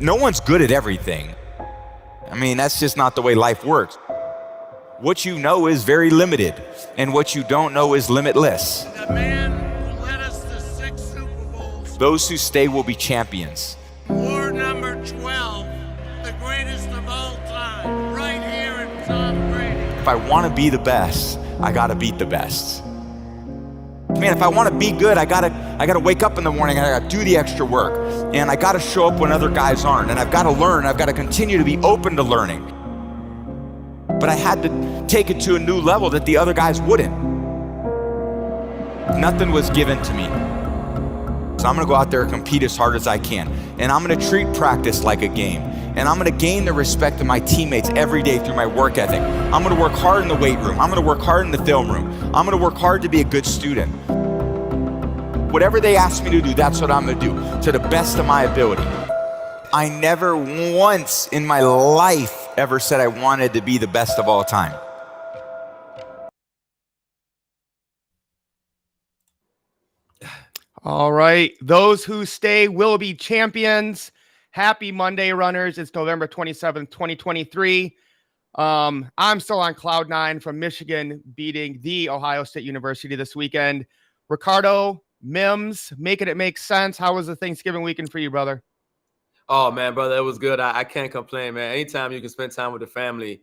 No one's good at everything. I mean, that's just not the way life works. What you know is very limited, and what you don't know is limitless. The man who led us to 6 Super Bowls. Those who stay will be champions. War number 12, the greatest of all time, right here in Tom Brady. If I want to be the best, I got to beat the best. Man, if I want to be good, I gotta wake up in the morning, I gotta do the extra work, and I gotta show up when other guys aren't, and I've got to learn, I've got to continue to be open to learning. But I had to take it to a new level that the other guys wouldn't. Nothing was given to me. So I'm gonna go out there and compete as hard as I can, and I'm gonna treat practice like a game, and I'm gonna gain the respect of my teammates every day through my work ethic. I'm gonna work hard in the weight room. I'm gonna work hard in the film room. I'm gonna work hard to be a good student. Whatever they ask me to do, that's what I'm gonna do, to the best of my ability. I never once in my life ever said I wanted to be the best of all time. All right, those who stay will be champions. Happy Monday, runners. It's November 27th, 2023. I'm still on cloud 9 from Michigan beating the Ohio State University this weekend. Ricardo, M.I.M.S, making it make sense. How was the Thanksgiving weekend for you, brother? Oh, man, brother, it was good. I can't complain, man. Anytime you can spend time with the family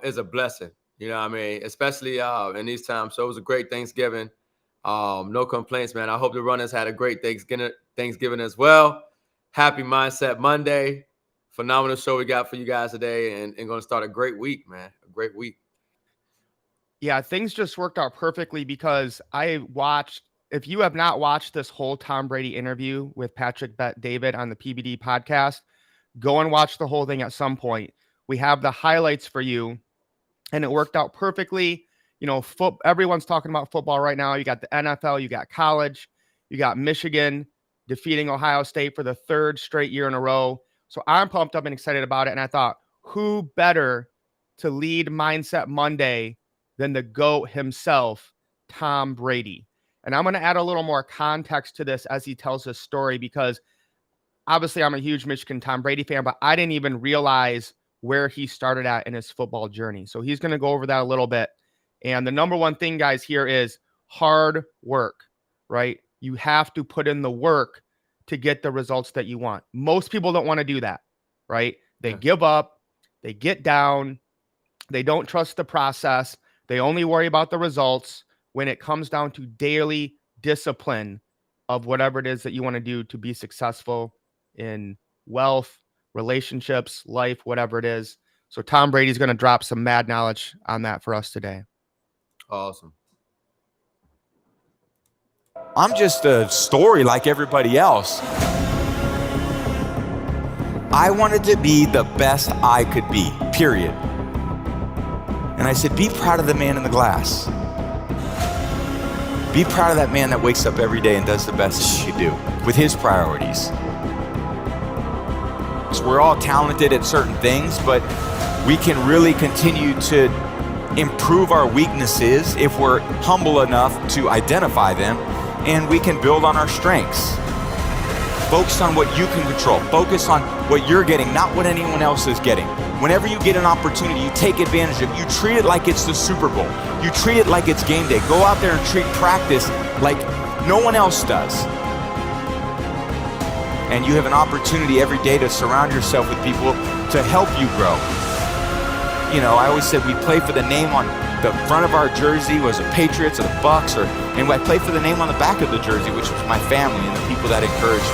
is a blessing, you know what I mean, especially in these times. So it was a great Thanksgiving. No complaints, man. I hope the runners had a great Thanksgiving as well. Happy Mindset Monday. Phenomenal show we got for you guys today, and going to start a great week, man. A great week. Yeah, things just worked out perfectly because if you have not watched this whole Tom Brady interview with Patrick Bet-David on the PBD podcast, go and watch the whole thing at some point. We have the highlights for you, and it worked out perfectly. You know, everyone's talking about football right now. You got the NFL, you got college, you got Michigan defeating Ohio State for the 3rd straight year in a row. So I'm pumped up and excited about it. And I thought, who better to lead Mindset Monday than the GOAT himself, Tom Brady? And I'm going to add a little more context to this as he tells his story, because obviously I'm a huge Michigan Tom Brady fan, but I didn't even realize where he started at in his football journey. So he's going to go over that a little bit. And the number one thing, guys, here is hard work, right? You have to put in the work to get the results that you want. Most people don't want to do that, right? They give up, they get down, they don't trust the process, they only worry about the results when it comes down to daily discipline of whatever it is that you want to do to be successful in wealth, relationships, life, whatever it is. So Tom Brady's going to drop some mad knowledge on that for us today. Awesome. I'm just a story like everybody else. I wanted to be the best I could be, period. And I said, be proud of the man in the glass. Be proud of that man that wakes up every day and does the best that he could do with his priorities. So we're all talented at certain things, but we can really continue to improve our weaknesses if we're humble enough to identify them, and we can build on our strengths. Focus on what you can control. Focus on what you're getting, not what anyone else is getting. Whenever you get an opportunity, you take advantage of it. You treat it like it's the Super Bowl. You treat it like it's game day. Go out there and treat practice like no one else does. And you have an opportunity every day to surround yourself with people to help you grow. You know, I always said we play for the name on the front of our jersey was the Patriots or the Bucks, and I play for the name on the back of the jersey, which was my family and the people that encouraged me.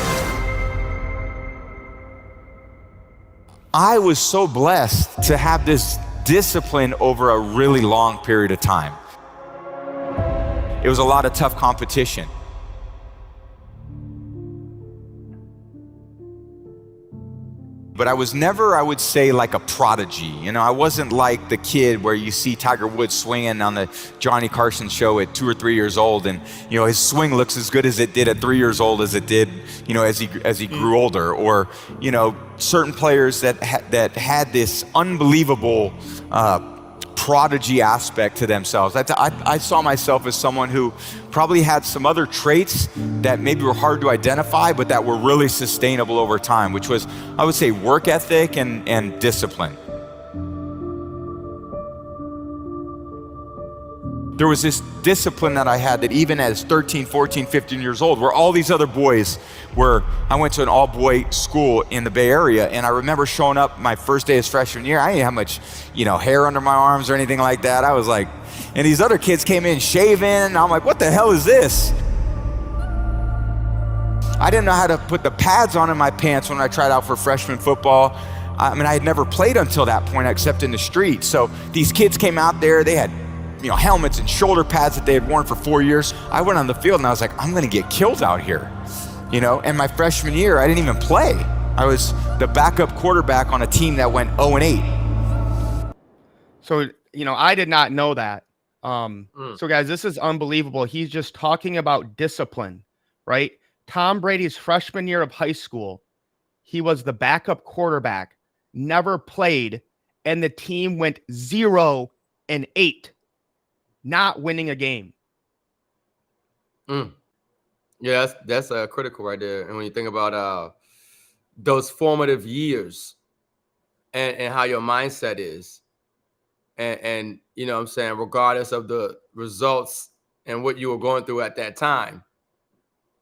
I was so blessed to have this discipline over a really long period of time. It was a lot of tough competition. But I was never, I would say, like a prodigy. You know, I wasn't like the kid where you see Tiger Woods swinging on the Johnny Carson show at 2 or 3 years old, and you know his swing looks as good as it did at 3 years old as it did, you know, as he grew older. Or you know, certain players that had this unbelievable prodigy aspect to themselves. I saw myself as someone who probably had some other traits that maybe were hard to identify, but that were really sustainable over time, which was, I would say, work ethic and discipline. There was this discipline that I had that even as 13, 14, 15 years old, where all these other boys were, I went to an all-boy school in the Bay Area, and I remember showing up my first day as freshman year. I didn't have much, hair under my arms or anything like that. I was like, and these other kids came in shaven, and I'm like, what the hell is this? I didn't know how to put the pads on in my pants when I tried out for freshman football. I mean, I had never played until that point except in the street. So these kids came out there, they had helmets and shoulder pads that they had worn for 4 years. I went on the field and I was like, I'm gonna get killed out here, And my freshman year, I didn't even play. I was the backup quarterback on a team that went 0-8. So, I did not know that. So guys, this is unbelievable. He's just talking about discipline, right? Tom Brady's freshman year of high school, he was the backup quarterback, never played, and the team went 0-8. Not winning a game. Yeah, that's critical right there. And when you think about those formative years and how your mindset is, and what I'm saying, regardless of the results and what you were going through at that time,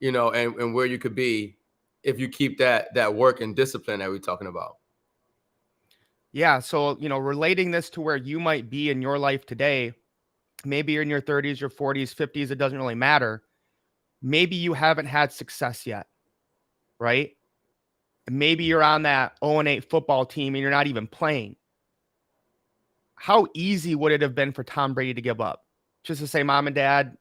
and where you could be if you keep that work and discipline that we're talking about. Yeah. So, relating this to where you might be in your life today, maybe you're in your 30s, your 40s, 50s, it doesn't really matter. Maybe you haven't had success yet, right? Maybe you're on that 0-8 football team and you're not even playing. How easy would it have been for Tom Brady to give up? Just to say, Mom and Dad,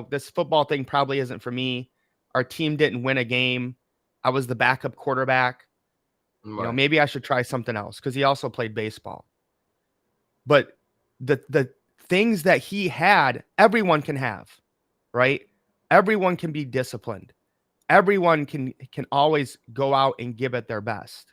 this football thing probably isn't for me. Our team didn't win a game. I was the backup quarterback. Right. Maybe I should try something else, because he also played baseball. But the things that he had, everyone can have, right? Everyone can be disciplined. Everyone can always go out and give it their best.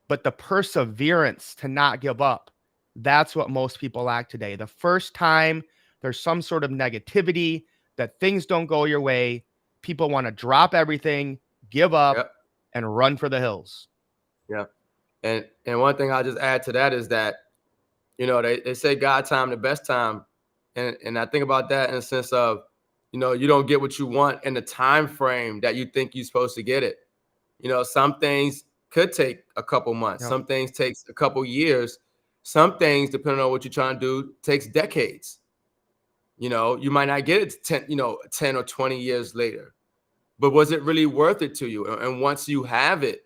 But the perseverance to not give up, that's what most people lack today. The first time there's some sort of negativity, that things don't go your way, people want to drop everything, give up, and run for the hills. Yeah. And one thing I'll just add to that is that, they say God time, the best time. And I think about that in the sense of, you don't get what you want in the time frame that you think you're supposed to get it. Some things could take a couple months. Some things takes a couple years. Some things, depending on what you're trying to do, takes decades. You might not get it 10 or 20 years later. But was it really worth it to you? And once you have it,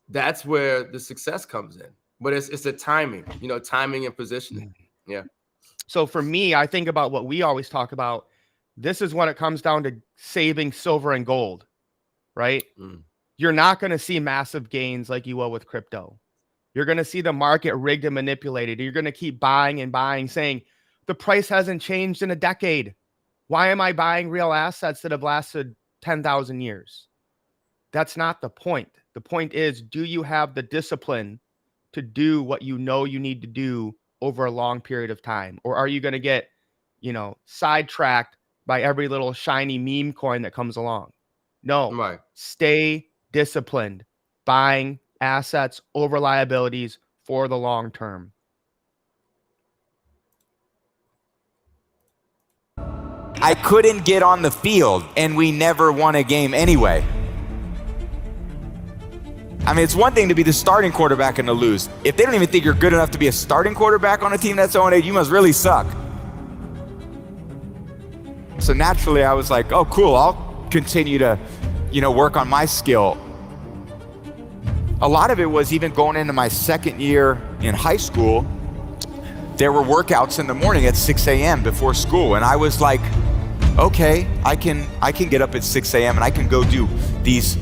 that's where the success comes in. But it's the timing, timing and positioning. Yeah. So for me, I think about what we always talk about. This is when it comes down to saving silver and gold, right? You're not going to see massive gains like you will with crypto. You're going to see the market rigged and manipulated. You're going to keep buying and buying, saying the price hasn't changed in a decade. Why am I buying real assets that have lasted 10,000 years? That's not the point. The point is, do you have the discipline to do what you need to do over a long period of time? Or are you going to get, sidetracked by every little shiny meme coin that comes along? No. Right. Stay disciplined, buying assets over liabilities for the long term. I couldn't get on the field, and we never won a game anyway. I mean, it's one thing to be the starting quarterback and to lose. If they don't even think you're good enough to be a starting quarterback on a team that's 0-8, you must really suck. So naturally, I was like, oh, cool, I'll continue to, work on my skill. A lot of it was even going into my second year in high school, there were workouts in the morning at 6 a.m. before school. And I was like, okay, I can get up at 6 a.m. and I can go do these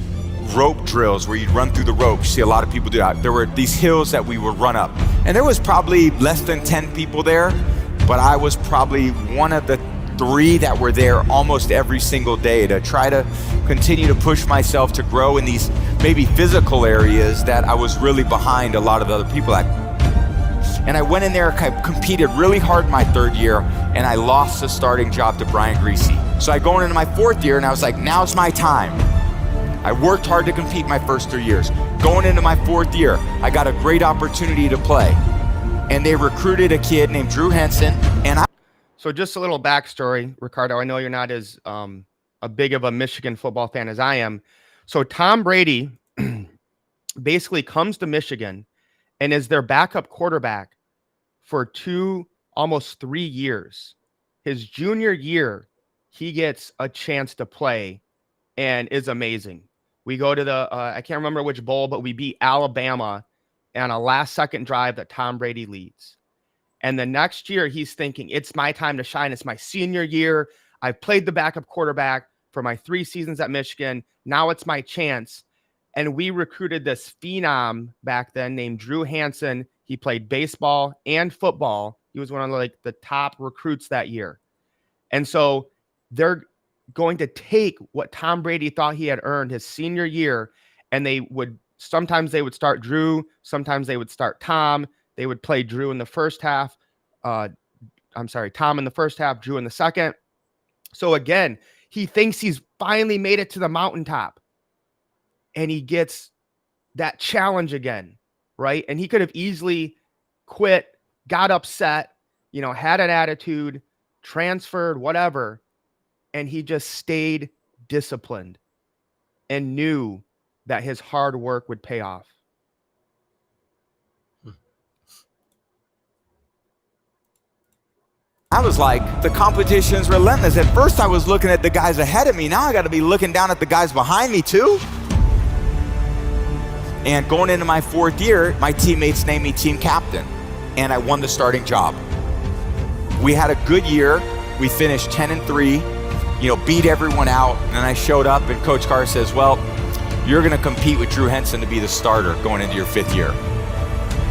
rope drills where you'd run through the rope. You see a lot of people do that. There were these hills that we would run up. And there was probably less than 10 people there, but I was probably one of the 3 that were there almost every single day to try to continue to push myself to grow in these maybe physical areas that I was really behind a lot of the other people at. And I went in there, competed really hard my 3rd year, and I lost the starting job to Brian Greasy. So I go into my 4th year, and I was like, now's my time. I worked hard to compete my first 3 years. Going into my 4th year, I got a great opportunity to play. And they recruited a kid named Drew Henson, and So just a little backstory, Ricardo. I know you're not as a big of a Michigan football fan as I am. So Tom Brady basically comes to Michigan and is their backup quarterback for almost 3 years. His junior year, he gets a chance to play and is amazing. We go to the, I can't remember which bowl, but we beat Alabama on a last-second drive that Tom Brady leads. And the next year, he's thinking, it's my time to shine. It's my senior year. I've played the backup quarterback for my 3 seasons at Michigan. Now it's my chance. And we recruited this phenom back then named Drew Henson. He played baseball and football. He was one of the top recruits that year. And so they're going to take what Tom Brady thought he had earned his senior year, and sometimes they would start Drew, sometimes they would start Tom. They would play Drew in the first half. Tom in the first half, Drew in the second. So again, he thinks he's finally made it to the mountaintop, and he gets that challenge again, right? And he could have easily quit, got upset, had an attitude, transferred, whatever. And he just stayed disciplined and knew that his hard work would pay off. I was like, the competition's relentless. At first I was looking at the guys ahead of me. Now I got to be looking down at the guys behind me too. And going into my 4th year, my teammates named me team captain, and I won the starting job. We had a good year. We finished 10-3, beat everyone out. And then I showed up, and Coach Carr says, well, you're going to compete with Drew Henson to be the starter going into your 5th year.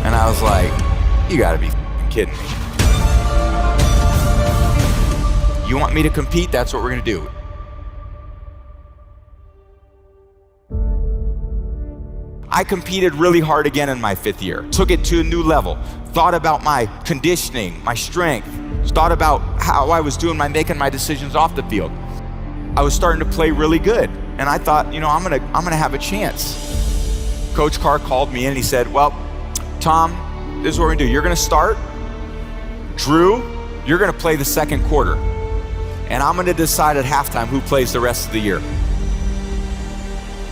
And I was like, you got to be kidding me. You want me to compete? That's what we're going to do. I competed really hard again in my 5th year. Took it to a new level. Thought about my conditioning, my strength. Thought about how I was making my decisions off the field. I was starting to play really good. And I thought, I'm gonna have a chance. Coach Carr called me in and he said, well, Tom, this is what we're gonna do. You're gonna start. Drew, you're gonna play the 2nd quarter. And I'm gonna decide at halftime who plays the rest of the year.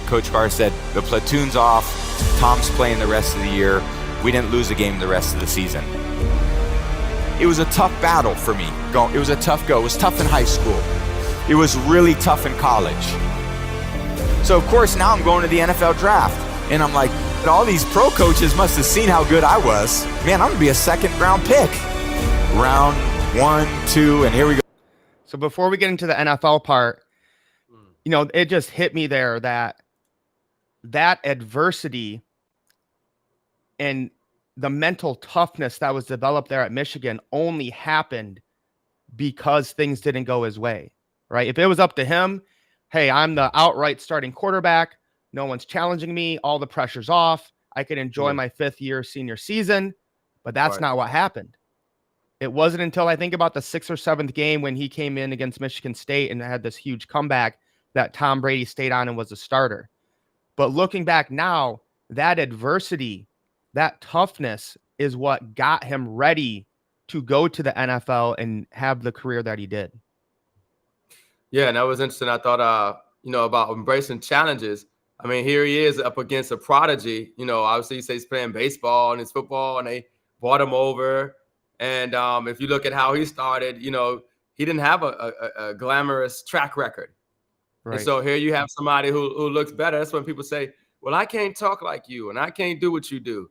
Coach Carr said, the platoon's off. Tom's playing the rest of the year. We didn't lose a game the rest of the season. It was a tough battle for me. It was a tough go. It was tough in high school. It was really tough in college. So of course now I'm going to the NFL draft, and I'm like, all these pro coaches must have seen how good I was. Man, I'm gonna be a 2nd round pick. Round 1, 2, and here we go. So before we get into the NFL part, it just hit me there that adversity and the mental toughness that was developed there at Michigan only happened because things didn't go his way, right? If it was up to him, hey, I'm the outright starting quarterback. No one's challenging me. All the pressure's off. I can enjoy my 5th year senior season, but that's not what happened. It wasn't until I think about the 6th or 7th game when he came in against Michigan State and had this huge comeback that Tom Brady stayed on and was a starter. But looking back now, that adversity, that toughness is what got him ready to go to the NFL and have the career that he did. Yeah, and that was interesting. I thought, about embracing challenges. I mean, here he is up against a prodigy. Obviously you say he's playing baseball and his football, and they brought him over. And if you look at how he started, he didn't have a glamorous track record. Right. And so here you have somebody who looks better. That's when people say, well, I can't talk like you and I can't do what you do.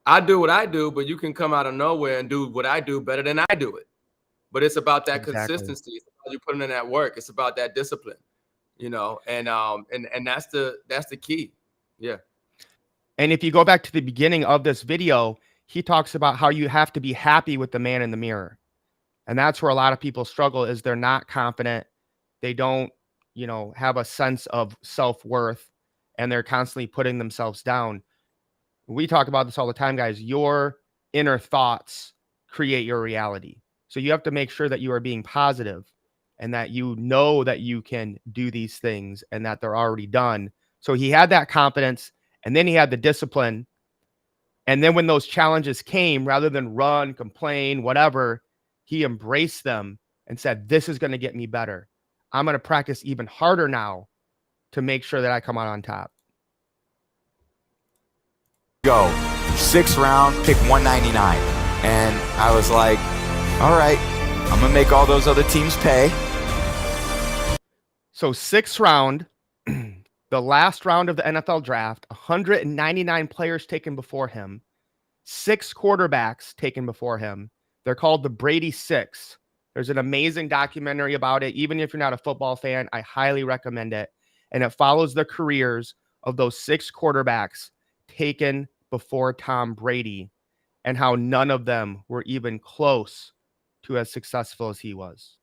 I do what I do, but you can come out of nowhere and do what I do better than I do it. But it's about that consistency. It's about you putting in that work. It's about that discipline, and that's the key. Yeah. And if you go back to the beginning of this video, he talks about how you have to be happy with the man in the mirror. And that's where a lot of people struggle, is they're not confident. They don't, have a sense of self-worth, and they're constantly putting themselves down. We talk about this all the time, guys. Your inner thoughts create your reality. So you have to make sure that you are being positive and that you know that you can do these things and that they're already done. So he had that confidence, and then he had the discipline. And then when those challenges came, rather than run, complain, whatever, he embraced them and said, this is going to get me better. I'm going to practice even harder now to make sure that I come out on top. Go. 6th round, pick 199. And I was like, all right, I'm going to make all those other teams pay. So 6th round, the last round of the NFL draft, 199 players taken before him, 6 quarterbacks taken before him. They're called the Brady Six. There's an amazing documentary about it. Even if you're not a football fan, I highly recommend it. And it follows the careers of those 6 quarterbacks taken before Tom Brady and how none of them were even close to as successful as he was.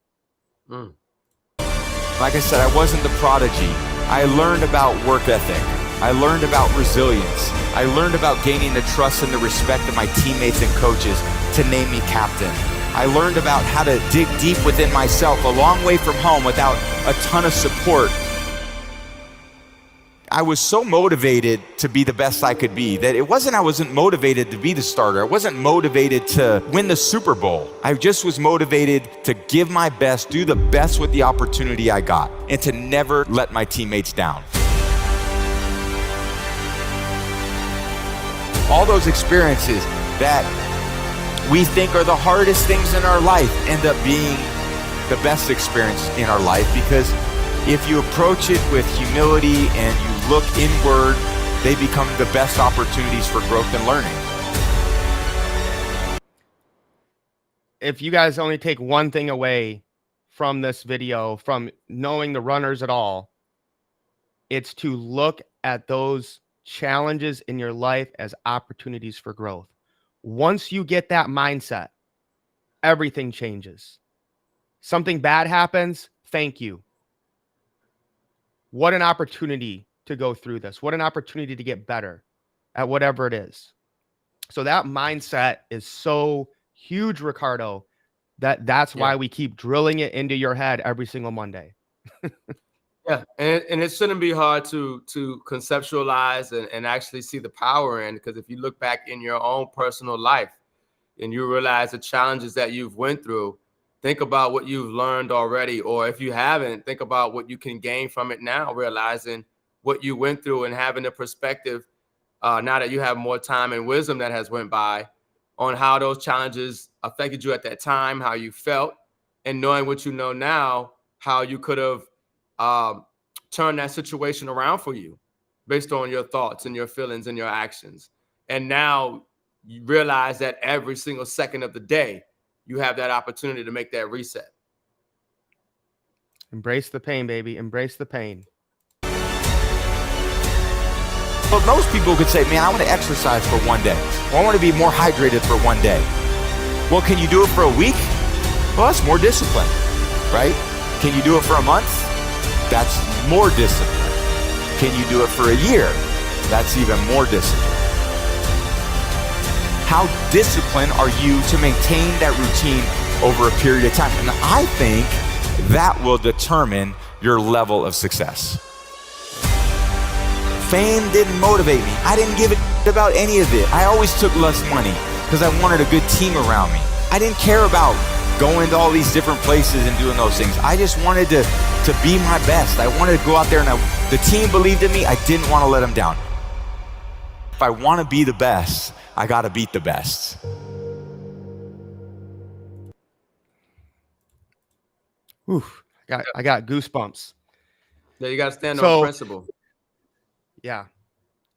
Like I said, I wasn't the prodigy. I learned about work ethic. I learned about resilience. I learned about gaining the trust and the respect of my teammates and coaches to name me captain. I learned about how to dig deep within myself, a long way from home without a ton of support. I was so motivated to be the best I could be that I wasn't motivated to be the starter. I wasn't motivated to win the Super Bowl. I just was motivated to give my best, do the best with the opportunity I got, and to never let my teammates down. All those experiences that we think are the hardest things in our life end up being the best experience in our life, because if you approach it with humility and you look inward, they become the best opportunities for growth and learning. If you guys only take one thing away from this video, from knowing the runners at all, it's to look at those challenges in your life as opportunities for growth. Once you get that mindset, everything changes. Something bad happens, thank you. What an opportunity to go through this. What an opportunity to get better at whatever it is. So that mindset is so huge, Ricardo, that's why we keep drilling it into your head every single Monday. Yeah, and it shouldn't be hard to conceptualize and actually see the power in, because if you look back in your own personal life and you realize the challenges that you've went through, think about what you've learned already, or if you haven't, think about what you can gain from it now, realizing what you went through and having a perspective now that you have more time and wisdom that has went by on how those challenges affected you at that time, how you felt, and knowing what you know now, how you could have turn that situation around for you based on your thoughts and your feelings and your actions. And now you realize that every single second of the day, you have that opportunity to make that reset. Embrace the pain, baby. Embrace the pain. But most people could say, man, I want to exercise for one day. Or I want to be more hydrated for one day. Well, can you do it for a week? Well, that's more discipline, right? Can you do it for a month? That's more discipline. Can you do it for a year? That's even more discipline. How disciplined are you to maintain that routine over a period of time? And I think that will determine your level of success. Fame didn't motivate me. I didn't give a about any of it. I always took less money because I wanted a good team around me. I didn't care about going to all these different places and doing those things. I just wanted to be my best. I wanted to go out there, and the team believed in me. I didn't want to let them down. If I want to be the best, I got to beat the best. Oof, I got goosebumps. Yeah, you got to stand on principle. Yeah,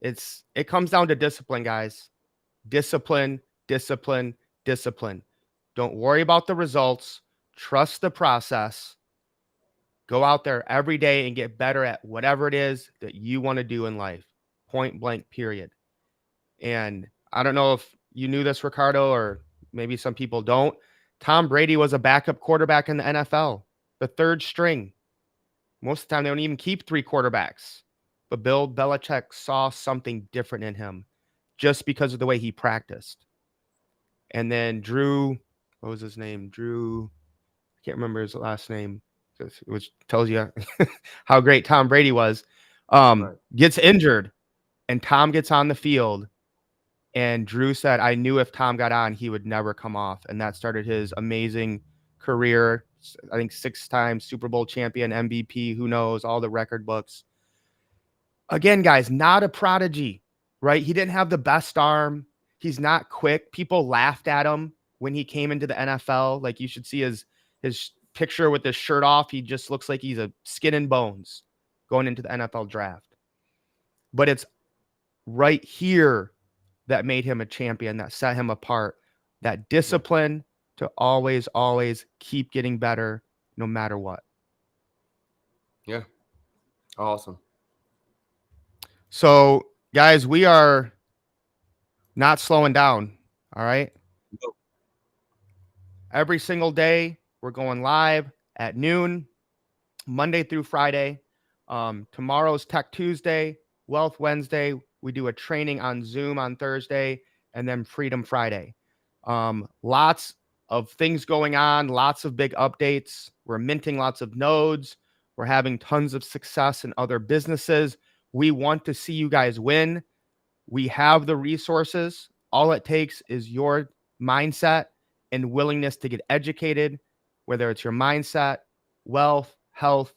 it comes down to discipline, guys. Discipline, discipline, discipline. Don't worry about the results. Trust the process. Go out there every day and get better at whatever it is that you want to do in life. Point blank, period. And I don't know if you knew this, Ricardo, or maybe some people don't. Tom Brady was a backup quarterback in the NFL, the third string. Most of the time, they don't even keep 3 quarterbacks. But Bill Belichick saw something different in him just because of the way he practiced. And then Drew, what was his name? Drew, I can't remember his last name, which tells you how great Tom Brady was. Right. Gets injured, and Tom gets on the field. And Drew said, I knew if Tom got on, he would never come off. And that started his amazing career. I think 6-time Super Bowl champion, MVP, who knows, all the record books. Again, guys, not a prodigy, right? He didn't have the best arm. He's not quick. People laughed at him when he came into the NFL. Like, you should see his picture with his shirt off. He just looks like he's a skin and bones going into the NFL draft. But it's right here that made him a champion, that set him apart, that discipline to always, always keep getting better no matter what. Yeah. Awesome. So, guys, we are not slowing down. All right. Nope. Every single day, we're going live at noon, Monday through Friday. Tomorrow's Tech Tuesday, Wealth Wednesday. We do a training on Zoom on Thursday, and then Freedom Friday. Lots of things going on, lots of big updates. We're minting lots of nodes. We're having tons of success in other businesses. We want to see you guys win. We have the resources. All it takes is your mindset and willingness to get educated, whether it's your mindset, wealth, health.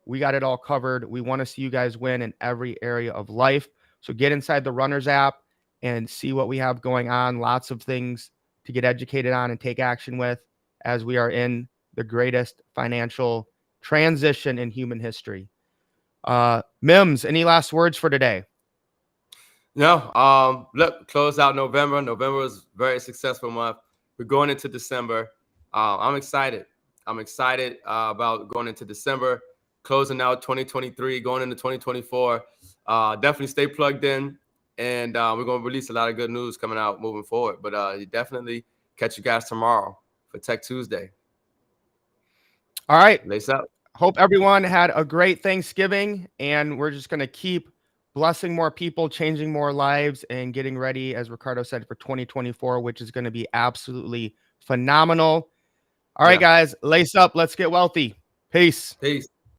We got it all covered. We want to see you guys win in every area of life. So get inside the Runners app and see what we have going on. Lots of things to get educated on and take action with as we are in the greatest financial transition in human history. M.I.M.S, any last words for today? No, look, close out November. November was a very successful month. We're going into December. I'm excited. I'm excited about going into December, closing out 2023, going into 2024. Definitely stay plugged in, and we're going to release a lot of good news coming out moving forward. But definitely catch you guys tomorrow for Tech Tuesday. All right. Lace up. Hope everyone had a great Thanksgiving, and we're just going to keep blessing more people, changing more lives, and getting ready, as Ricardo said, for 2024, which is going to be absolutely phenomenal. All right, guys, lace up. Let's get wealthy. Peace. Peace.